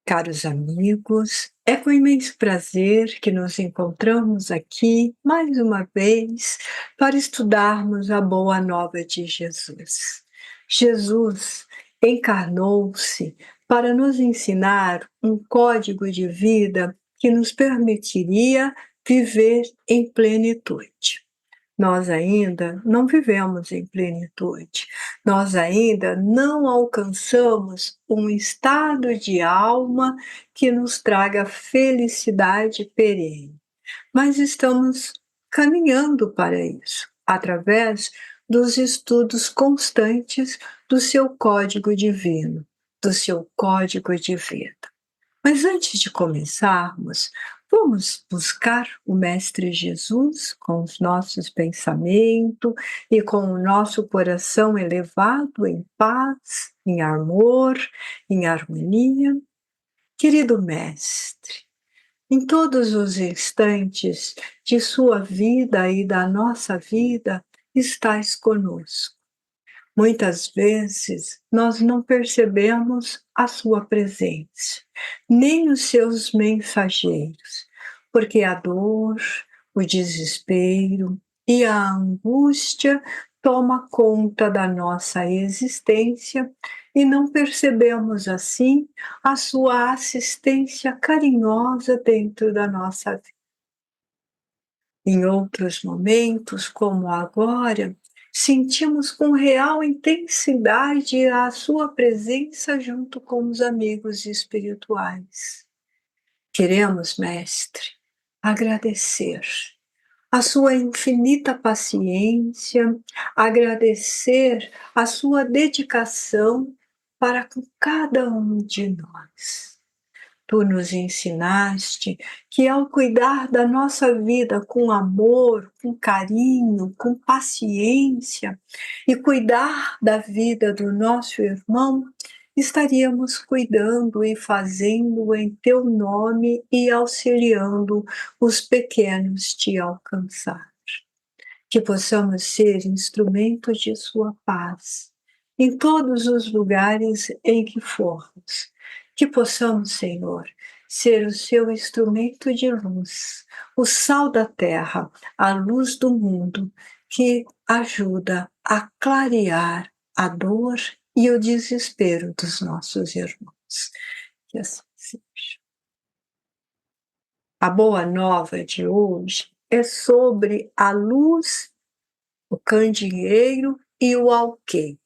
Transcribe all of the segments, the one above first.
Caros amigos, é com imenso prazer que nos encontramos aqui mais uma vez para estudarmos a boa nova de Jesus. Jesus encarnou-se para nos ensinar um código de vida que nos permitiria viver em plenitude. Nós ainda não vivemos em plenitude, nós ainda não alcançamos um estado de alma que nos traga felicidade perene, mas estamos caminhando para isso, através dos estudos constantes do seu código divino, do seu código de vida. Mas antes de começarmos, vamos buscar o Mestre Jesus com os nossos pensamentos e com o nosso coração elevado em paz, em amor, em harmonia. Querido Mestre, em todos os instantes de sua vida e da nossa vida, estais conosco. Muitas vezes nós não percebemos a sua presença, nem os seus mensageiros, porque a dor, o desespero e a angústia toma conta da nossa existência e não percebemos assim a sua assistência carinhosa dentro da nossa vida. Em outros momentos, como agora, sentimos com real intensidade a sua presença junto com os amigos espirituais. Queremos, Mestre, agradecer a sua infinita paciência, agradecer a sua dedicação para com cada um de nós. Tu nos ensinaste que ao cuidar da nossa vida com amor, com carinho, com paciência e cuidar da vida do nosso irmão, estaríamos cuidando e fazendo em teu nome e auxiliando os pequenos te alcançar. Que possamos ser instrumentos de sua paz em todos os lugares em que formos. Que possamos, Senhor, ser o seu instrumento de luz, o sal da terra, a luz do mundo, que ajuda a clarear a dor e o desespero dos nossos irmãos. Que assim seja. A boa nova de hoje é sobre a luz, o candeeiro e o alqueire.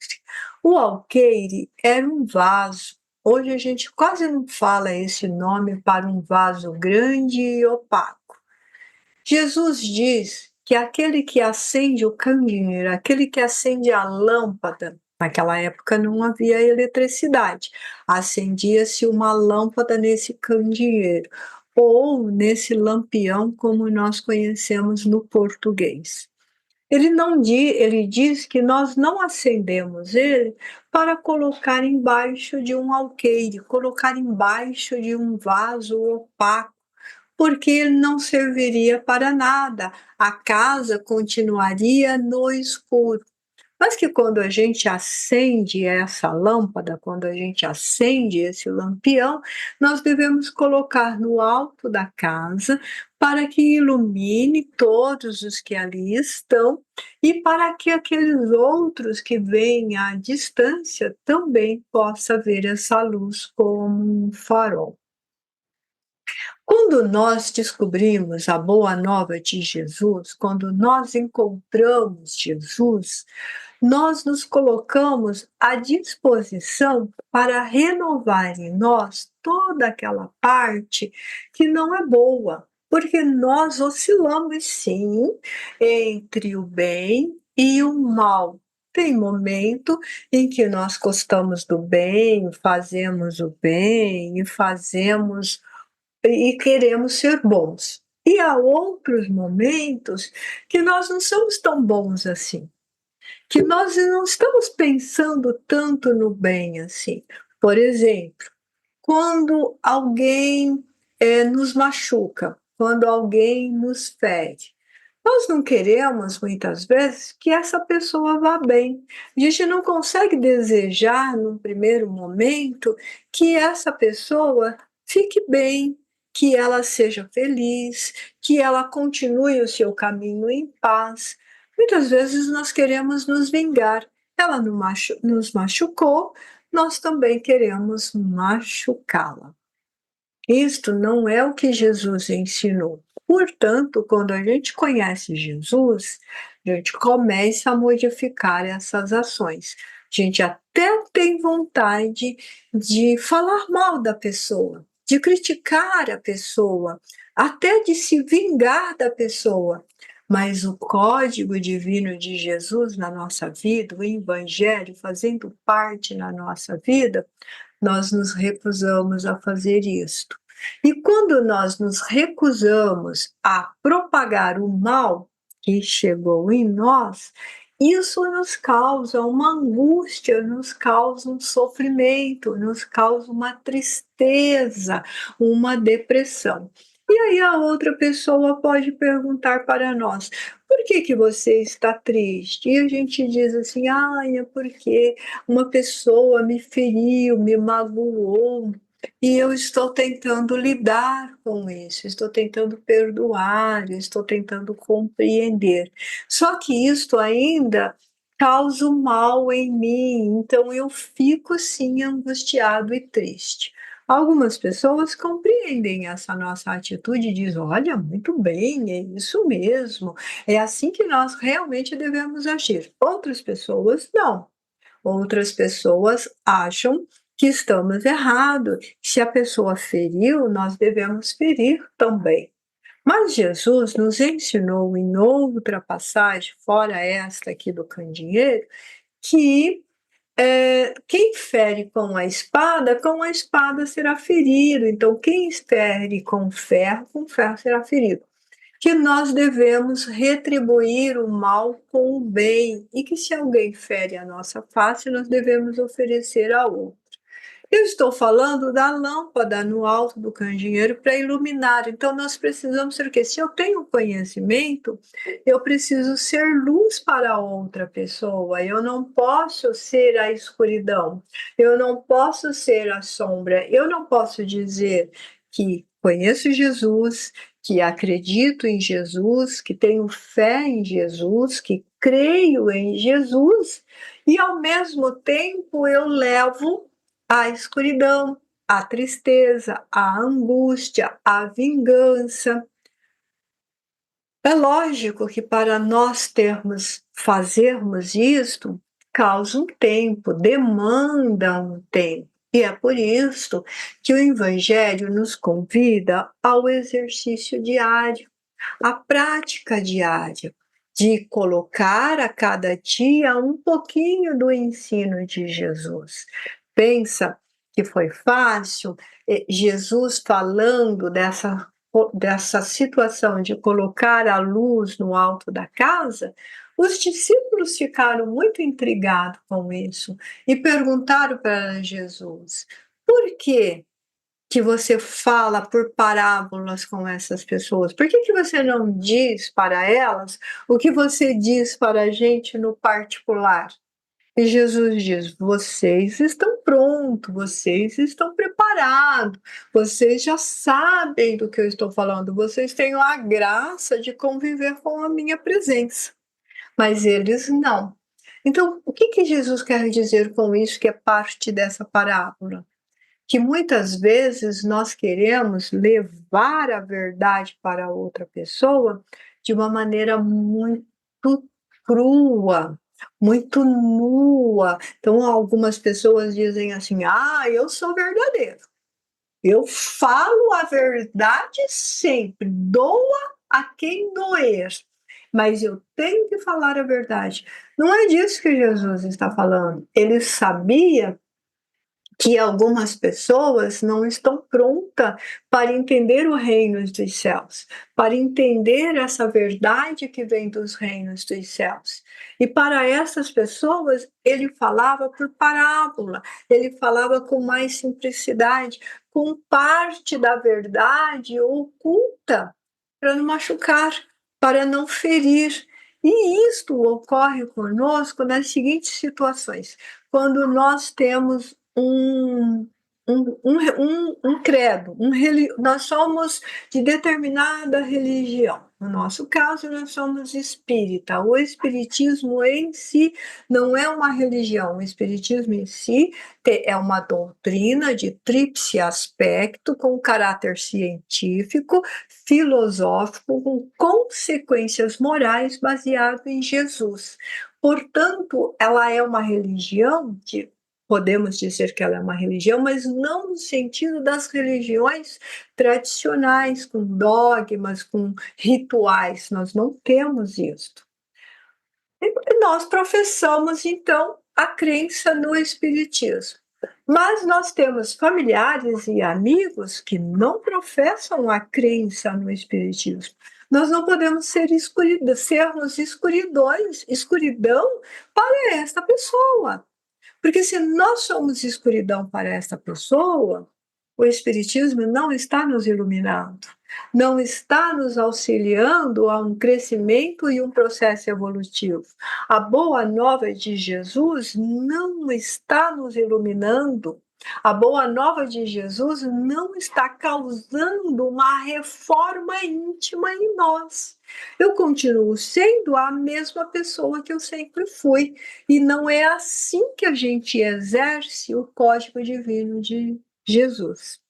O alqueire era um vaso. Hoje a gente quase não fala esse nome para um vaso grande e opaco. Jesus diz que aquele que acende o candeeiro, aquele que acende a lâmpada, naquela época não havia eletricidade, acendia-se uma lâmpada nesse candeeiro, ou nesse lampião, como nós conhecemos no português. Ele diz que nós não acendemos ele para colocar embaixo de um alqueire, colocar embaixo de um vaso opaco, porque ele não serviria para nada, a casa continuaria no escuro. Mas que quando a gente acende essa lâmpada, quando a gente acende esse lampião, nós devemos colocar no alto da casa para que ilumine todos os que ali estão e para que aqueles outros que vêm à distância também possam ver essa luz como um farol. Quando nós descobrimos a boa nova de Jesus, quando nós encontramos Jesus, nós nos colocamos à disposição para renovar em nós toda aquela parte que não é boa, porque nós oscilamos sim entre o bem e o mal. Tem momento em que nós gostamos do bem, fazemos o bem e queremos ser bons. E há outros momentos que nós não somos tão bons assim, que nós não estamos pensando tanto no bem assim. Por exemplo, quando alguém nos machuca, quando alguém nos fere, nós não queremos, muitas vezes, que essa pessoa vá bem. A gente não consegue desejar, num primeiro momento, que essa pessoa fique bem, que ela seja feliz, que ela continue o seu caminho em paz. Muitas vezes nós queremos nos vingar. Ela nos machucou, nós também queremos machucá-la. Isto não é o que Jesus ensinou. Portanto, quando a gente conhece Jesus, a gente começa a modificar essas ações. A gente até tem vontade de falar mal da pessoa, de criticar a pessoa, até de se vingar da pessoa. Mas o código divino de Jesus na nossa vida, o Evangelho fazendo parte na nossa vida, nós nos recusamos a fazer isto. E quando nós nos recusamos a propagar o mal que chegou em nós, isso nos causa uma angústia, nos causa um sofrimento, nos causa uma tristeza, uma depressão. E aí a outra pessoa pode perguntar para nós: por que que você está triste? E a gente diz assim: ai, é porque uma pessoa me feriu, me magoou, e eu estou tentando lidar com isso, estou tentando perdoar, estou tentando compreender. Só que isto ainda causa um mal em mim, então eu fico sim angustiado e triste. Algumas pessoas compreendem essa nossa atitude e dizem: olha, muito bem, é isso mesmo, é assim que nós realmente devemos agir. Outras pessoas não. Outras pessoas acham que estamos errados. Se a pessoa feriu, nós devemos ferir também. Mas Jesus nos ensinou em outra passagem, fora esta aqui do candeeiro, que quem fere com a espada será ferido. Então, quem fere com ferro será ferido. Que nós devemos retribuir o mal com o bem, e que se alguém fere a nossa face, nós devemos oferecer a outro. Eu estou falando da lâmpada no alto do candeeiro para iluminar. Então, nós precisamos ser o quê? Se eu tenho conhecimento, eu preciso ser luz para outra pessoa. Eu não posso ser a escuridão. Eu não posso ser a sombra. Eu não posso dizer que conheço Jesus, que acredito em Jesus, que tenho fé em Jesus, que creio em Jesus, e ao mesmo tempo eu levo a escuridão, a tristeza, a angústia, a vingança. É lógico que para nós fazermos isto, causa um tempo, demanda um tempo. E é por isso que o Evangelho nos convida ao exercício diário, à prática diária, de colocar a cada dia um pouquinho do ensino de Jesus. Pensa que foi fácil, Jesus falando dessa situação de colocar a luz no alto da casa. Os discípulos ficaram muito intrigados com isso e perguntaram para Jesus: por que que você fala por parábolas com essas pessoas? Por que que você não diz para elas o que você diz para a gente no particular? E Jesus diz: vocês estão prontos, vocês estão preparados, vocês já sabem do que eu estou falando, vocês têm a graça de conviver com a minha presença, mas eles não. Então, o que que Jesus quer dizer com isso, que é parte dessa parábola? Que muitas vezes nós queremos levar a verdade para outra pessoa de uma maneira muito crua, muito nua. Então, algumas pessoas dizem assim: ah, eu sou verdadeiro, eu falo a verdade sempre, doa a quem doer, mas eu tenho que falar a verdade. Não é disso que Jesus está falando. Ele sabia que algumas pessoas não estão prontas para entender o reino dos céus, para entender essa verdade que vem dos reinos dos céus. E para essas pessoas, ele falava por parábola, ele falava com mais simplicidade, com parte da verdade oculta, para não machucar, para não ferir. E isto ocorre conosco nas seguintes situações: quando nós temos um credo, nós somos de determinada religião. No nosso caso, nós somos espírita. O espiritismo em si não é uma religião. O espiritismo em si é uma doutrina de tríplice aspecto, com caráter científico, filosófico, com consequências morais, baseado em Jesus. Portanto, ela é uma religião que podemos dizer que ela é uma religião, mas não no sentido das religiões tradicionais, com dogmas, com rituais. Nós não temos isso. E nós professamos, então, a crença no espiritismo. Mas nós temos familiares e amigos que não professam a crença no espiritismo. Nós não podemos sermos escuridão para esta pessoa. Porque se nós somos escuridão para essa pessoa, o Espiritismo não está nos iluminando, não está nos auxiliando a um crescimento e um processo evolutivo. A boa nova de Jesus não está nos iluminando. A boa nova de Jesus não está causando uma reforma íntima em nós. Eu continuo sendo a mesma pessoa que eu sempre fui. E não é assim que a gente exerce o código divino de Jesus.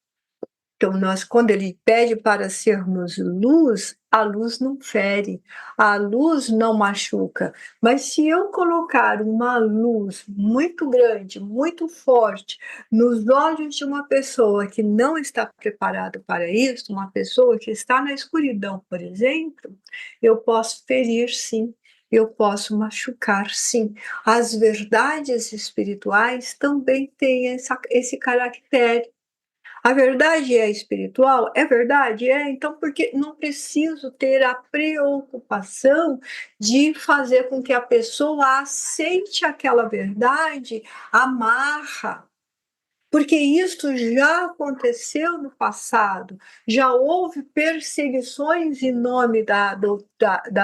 Então, quando ele pede para sermos luz, a luz não fere, a luz não machuca. Mas se eu colocar uma luz muito grande, muito forte, nos olhos de uma pessoa que não está preparada para isso, uma pessoa que está na escuridão, por exemplo, eu posso ferir, sim. Eu posso machucar, sim. As verdades espirituais também têm esse caractere. A verdade é espiritual? É verdade? É. Então, porque não preciso ter a preocupação de fazer com que a pessoa aceite aquela verdade amarra, porque isso já aconteceu no passado, já houve perseguições em nome da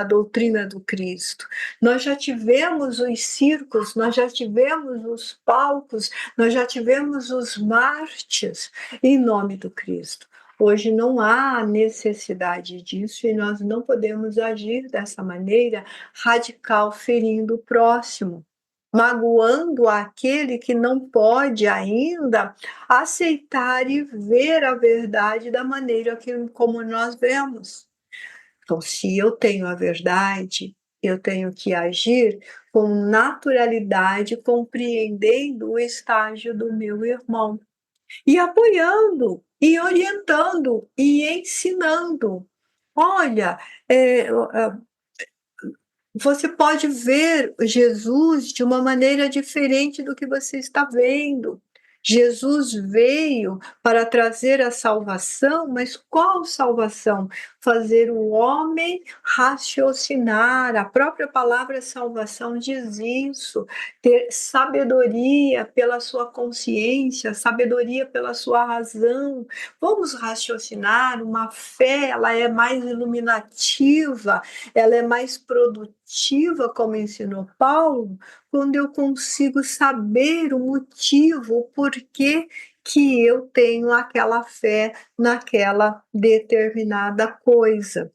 doutrina do Cristo. Nós já tivemos os circos, nós já tivemos os palcos, nós já tivemos os mártires em nome do Cristo. Hoje não há necessidade disso e nós não podemos agir dessa maneira radical, ferindo o próximo, magoando aquele que não pode ainda aceitar e ver a verdade da maneira como nós vemos. Então, se eu tenho a verdade, eu tenho que agir com naturalidade, compreendendo o estágio do meu irmão e apoiando, e orientando, e ensinando. Olha, você pode ver Jesus de uma maneira diferente do que você está vendo. Jesus veio para trazer a salvação, mas qual salvação? Fazer o homem raciocinar. A própria palavra salvação diz isso. Ter sabedoria pela sua consciência, sabedoria pela sua razão. Vamos raciocinar. Uma fé, ela é mais iluminativa, ela é mais produtiva, como ensinou Paulo, quando eu consigo saber o motivo, o porquê que eu tenho aquela fé naquela determinada coisa,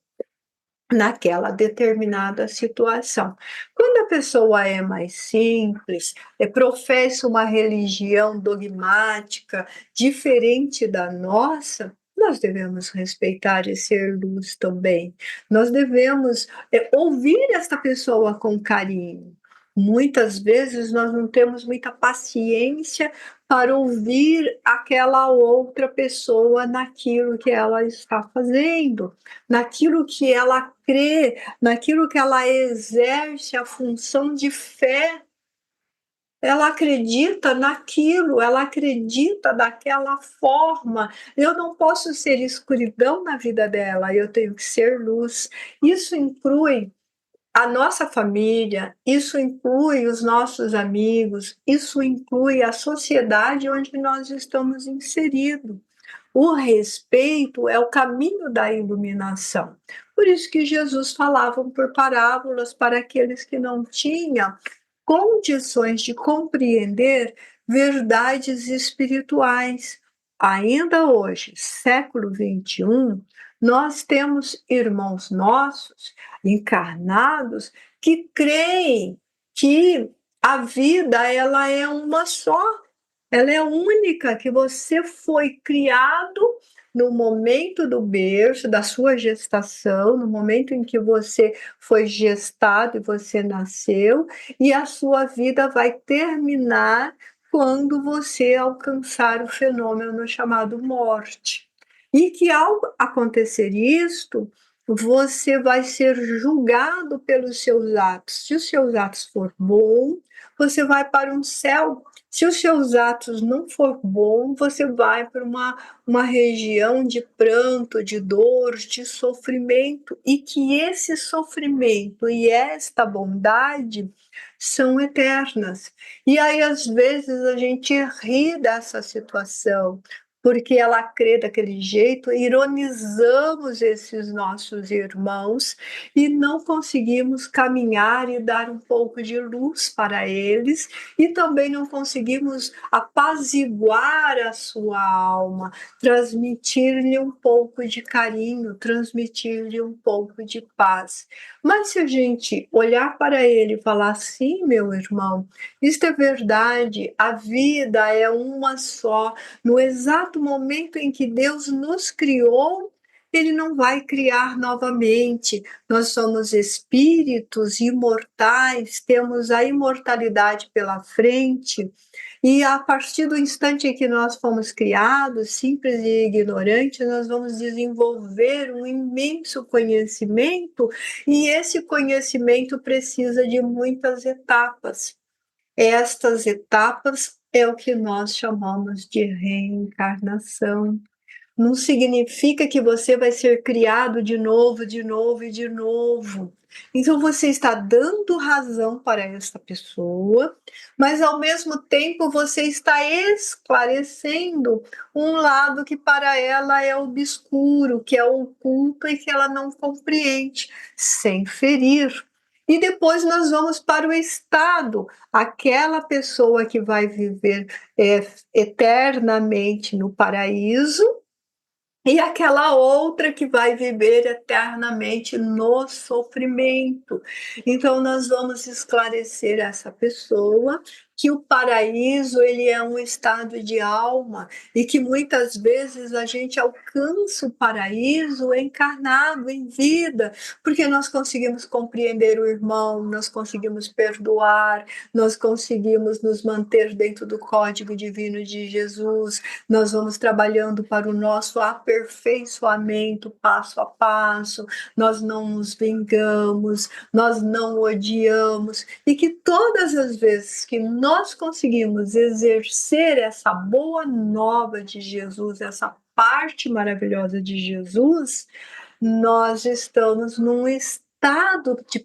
naquela determinada situação. Quando a pessoa é mais simples, professa uma religião dogmática diferente da nossa, nós devemos respeitar e ser luz também. Nós devemos ouvir esta pessoa com carinho. Muitas vezes nós não temos muita paciência para ouvir aquela outra pessoa naquilo que ela está fazendo, naquilo que ela crê, naquilo que ela exerce a função de fé. Ela acredita naquilo, ela acredita daquela forma. Eu não posso ser escuridão na vida dela, eu tenho que ser luz. Isso inclui a nossa família, isso inclui os nossos amigos, isso inclui a sociedade onde nós estamos inseridos. O respeito é o caminho da iluminação. Por isso que Jesus falava por parábolas para aqueles que não tinham condições de compreender verdades espirituais. ainda hoje, século XXI, nós temos irmãos nossos encarnados que creem que a vida ela é uma só, ela é única, que você foi criado no momento do berço, da sua gestação, no momento em que você foi gestado e você nasceu, e a sua vida vai terminar quando você alcançar o fenômeno chamado morte. E que ao acontecer isto, você vai ser julgado pelos seus atos. Se os seus atos for bom, você vai para um céu. Se os seus atos não for bom, você vai para uma região de pranto, de dor, de sofrimento, e que esse sofrimento e esta bondade são eternas. E aí, às vezes, a gente ri dessa situação, porque ela crê daquele jeito, ironizamos esses nossos irmãos e não conseguimos caminhar e dar um pouco de luz para eles, e também não conseguimos apaziguar a sua alma, transmitir-lhe um pouco de carinho, transmitir-lhe um pouco de paz. Mas se a gente olhar para ele e falar assim, meu irmão, isto é verdade, a vida é uma só, no exato momento em que Deus nos criou, ele não vai criar novamente. Nós somos espíritos imortais, temos a imortalidade pela frente, e a partir do instante em que nós fomos criados, simples e ignorantes, nós vamos desenvolver um imenso conhecimento, e esse conhecimento precisa de muitas etapas. Estas etapas é o que nós chamamos de reencarnação. Não significa que você vai ser criado de novo, de novo e de novo. Então você está dando razão para essa pessoa, mas ao mesmo tempo você está esclarecendo um lado que para ela é obscuro, que é oculto e que ela não compreende, sem ferir. E depois nós vamos para o estado, aquela pessoa que vai viver eternamente no paraíso, e aquela outra que vai viver eternamente no sofrimento. Então nós vamos esclarecer essa pessoa que o paraíso ele é um estado de alma, e que muitas vezes a gente alcança o paraíso encarnado em vida, porque nós conseguimos compreender o irmão, nós conseguimos perdoar, nós conseguimos nos manter dentro do código divino de Jesus, nós vamos trabalhando para o nosso aperfeiçoamento passo a passo, nós não nos vingamos, nós não odiamos, e que todas as vezes que nós conseguimos exercer essa boa nova de Jesus, essa parte maravilhosa de Jesus, nós estamos num estado de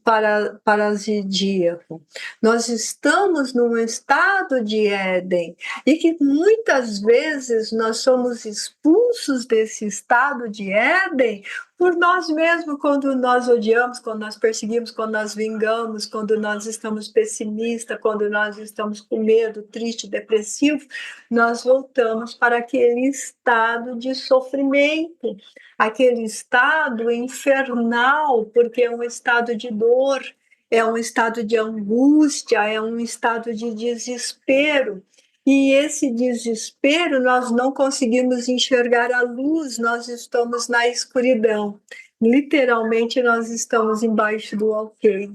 parasíaco, nós estamos num estado de Éden, e que muitas vezes nós somos expulsos desse estado de Éden por nós mesmos, quando nós odiamos, quando nós perseguimos, quando nós vingamos, quando nós estamos pessimistas, quando nós estamos com medo, triste, depressivo, nós voltamos para aquele estado de sofrimento, aquele estado infernal, porque é um estado de dor, é um estado de angústia, é um estado de desespero. E esse desespero, nós não conseguimos enxergar a luz, nós estamos na escuridão. Literalmente, nós estamos embaixo do alqueire.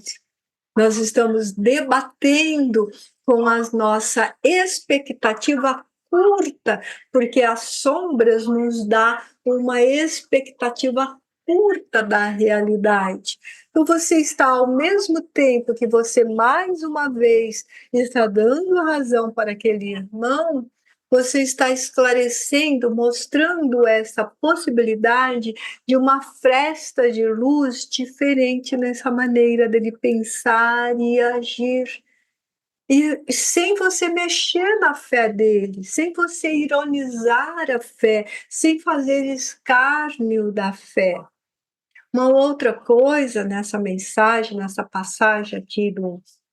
Nós estamos debatendo com a nossa expectativa curta, porque as sombras nos dão uma expectativa curta da realidade. Então você está, ao mesmo tempo que você mais uma vez está dando razão para aquele irmão, você está esclarecendo, mostrando essa possibilidade de uma fresta de luz diferente nessa maneira dele pensar e agir. E sem você mexer na fé dele, sem você ironizar a fé, sem fazer escárnio da fé. Uma outra coisa nessa mensagem, nessa passagem aqui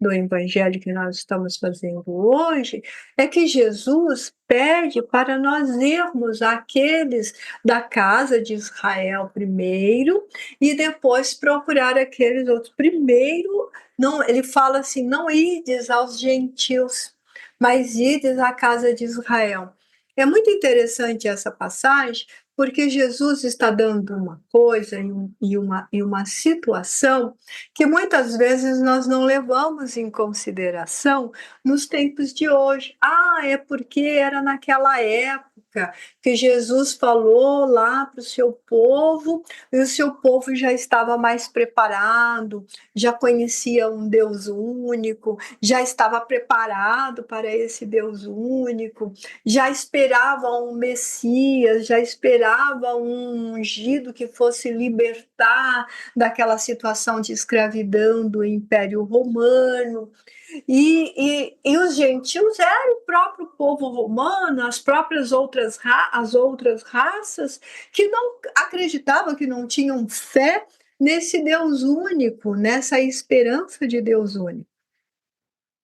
do evangelho que nós estamos fazendo hoje, é que Jesus pede para nós irmos àqueles da casa de Israel primeiro e depois procurar aqueles outros. Primeiro, não, ele fala assim: não ides aos gentios, mas ides à casa de Israel. É muito interessante essa passagem, porque Jesus está dando uma coisa e uma situação que muitas vezes nós não levamos em consideração nos tempos de hoje. Ah, é porque era naquela época que Jesus falou lá para o seu povo, e o seu povo já estava mais preparado, já conhecia um Deus único, já estava preparado para esse Deus único, já esperava um Messias, já esperava um ungido que fosse libertar daquela situação de escravidão do Império Romano. E os gentios eram o próprio povo romano, as próprias as outras raças, que não acreditavam, que não tinham fé nesse Deus único, nessa esperança de Deus único.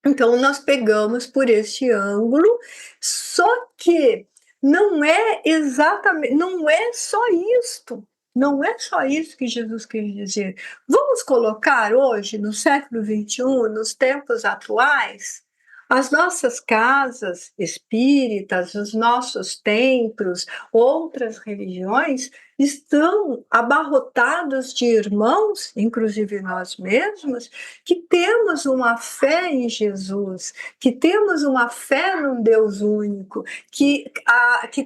Então, nós pegamos por este ângulo, só que não é exatamente, não é só isto. Não é só isso que Jesus quis dizer. Vamos colocar hoje, no século XXI, nos tempos atuais, as nossas casas espíritas, os nossos templos, outras religiões, estão abarrotados de irmãos, inclusive nós mesmos, que temos uma fé em Jesus, que temos uma fé num Deus único, que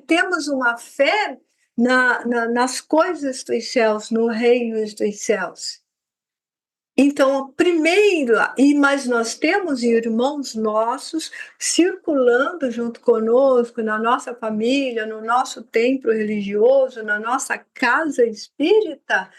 temos uma fé nas coisas dos céus, no reino dos céus. Então, primeiro, mas nós temos irmãos nossos circulando junto conosco, na nossa família, no nosso templo religioso, na nossa casa espírita,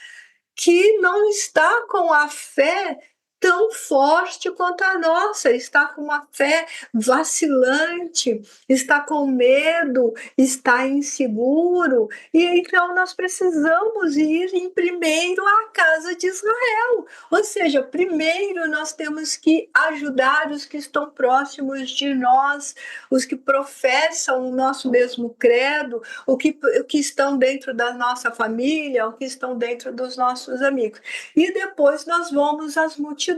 que não está com a fé tão forte quanto a nossa, está com uma fé vacilante, está com medo, está inseguro, e então nós precisamos ir em primeiro à casa de Israel, ou seja, primeiro nós temos que ajudar os que estão próximos de nós, os que professam o nosso mesmo credo, o que estão dentro da nossa família, o que estão dentro dos nossos amigos. E depois nós vamos às multidões.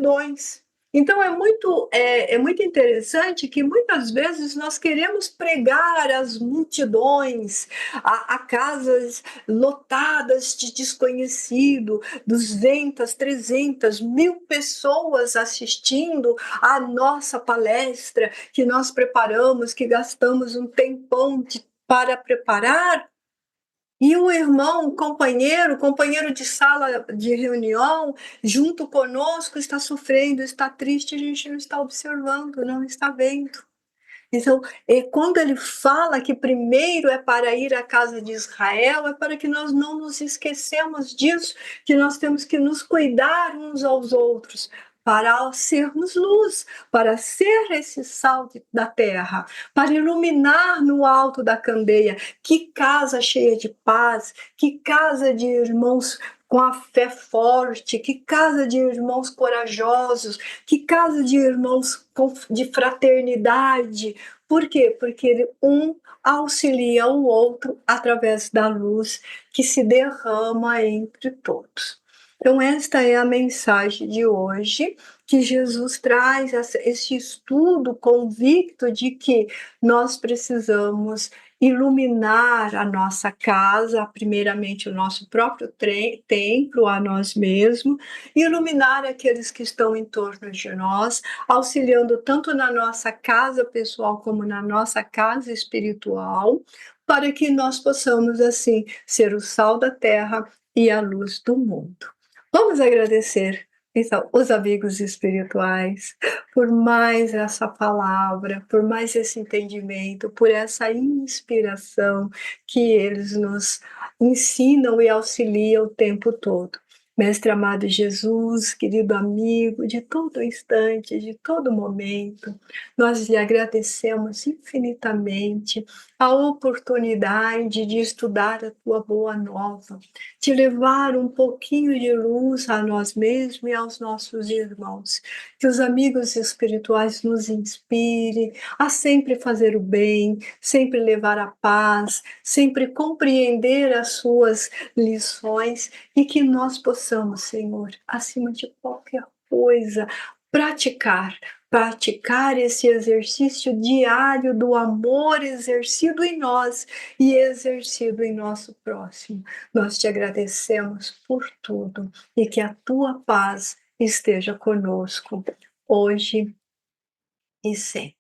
Então é muito interessante que muitas vezes nós queremos pregar às multidões, a casas lotadas de desconhecido, 200, 300, 1000 pessoas assistindo à nossa palestra que nós preparamos, que gastamos um tempão para preparar, e o irmão, companheiro de sala de reunião, junto conosco, está sofrendo, está triste, a gente não está observando, não está vendo. Então, quando ele fala que primeiro é para ir à casa de Israel, é para que nós não nos esquecemos disso, que nós temos que nos cuidar uns aos outros, para sermos luz, para ser esse sal da terra, para iluminar no alto da candeia. Que casa cheia de paz, que casa de irmãos com a fé forte, que casa de irmãos corajosos, que casa de irmãos de fraternidade. Por quê? Porque um auxilia o outro através da luz que se derrama entre todos. Então, esta é a mensagem de hoje, que Jesus traz esse estudo convicto de que nós precisamos iluminar a nossa casa, primeiramente o nosso próprio templo, a nós mesmos, iluminar aqueles que estão em torno de nós, auxiliando tanto na nossa casa pessoal como na nossa casa espiritual, para que nós possamos, assim, ser o sal da terra e a luz do mundo. Vamos agradecer, então, os amigos espirituais por mais essa palavra, por mais esse entendimento, por essa inspiração que eles nos ensinam e auxiliam o tempo todo. Mestre amado Jesus, querido amigo, de todo instante, de todo momento, nós lhe agradecemos infinitamente a oportunidade de estudar a tua boa nova, de levar um pouquinho de luz a nós mesmos e aos nossos irmãos. Que os amigos espirituais nos inspirem a sempre fazer o bem, sempre levar a paz, sempre compreender as suas lições e que nós possamos, Senhor, acima de qualquer coisa, praticar esse exercício diário do amor exercido em nós e exercido em nosso próximo. Nós te agradecemos por tudo e que a tua paz esteja conosco hoje e sempre.